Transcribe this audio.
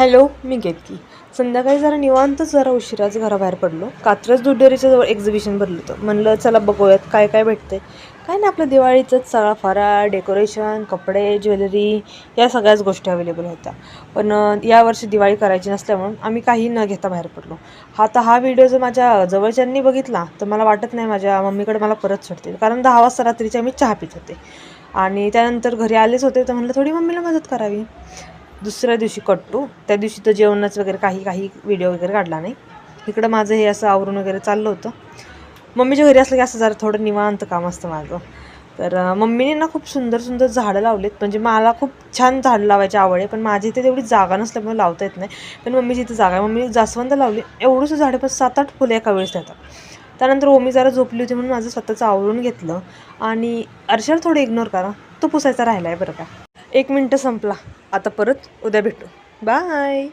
Hello, मी केतकी. संध्याकाळी जरा निवांतच जरा उशिराच घराबाहेर पडलो. कात्रज दूध डेअरीच्या जवळ एक्झिबिशन भरलं होतं. म्हणलं चला बघूयात काय काय भेटते. काय नाही, आपलं दिवाळीचंच सगळा फराळ, डेकोरेशन, कपडे, ज्वेलरी या सगळ्याच गोष्टी अवेलेबल होत्या. पण यावर्षी दिवाळी करायची नसल्यामुळं आम्ही काही न घेता बाहेर पडलो. हा व्हिडिओ जर माझ्या जवळच्यांनी बघितला तर मला वाटत नाही माझ्या मम्मीकडे मला परत सोडतील, कारण 10 वाजता रात्रीच्या मी चहा पित होते आणि त्यानंतर घरी आलेच होते, तर म्हणलं थोडी मम्मीला मदत करावी. दुसऱ्या दिवशी कट्टू, त्या दिवशी तर जेवणाचं वगैरे काही व्हिडिओ वगैरे काढला नाही. इकडं माझं हे असं आवरून वगैरे चाललं होतं. मम्मीच्या घरी असलं की असं जरा थोडं निवांत काम असतं माझं. तर मम्मीने ना खूप सुंदर सुंदर झाडं लावलेत. म्हणजे मला खूप छान झाडं लावायची आवड आहे, पण माझी इथे तेवढी जागा नसल्यामुळे लावता येत नाही. पण मम्मीची इथे जागा आहे. मम्मी जास्वंद लावली, एवढंसं झाडं, पण 7-8 फुलं एका वेळेस येतात. त्यानंतर ओमी जरा झोपली होती म्हणून माझं स्वतःचं आवरून घेतलं. आणि अर्षाला थोडं इग्नोर करा, तो पुसायचा राहिला आहे बरं का. 1 मिनटं संपला. आता परत उद्या भेटू. बाय.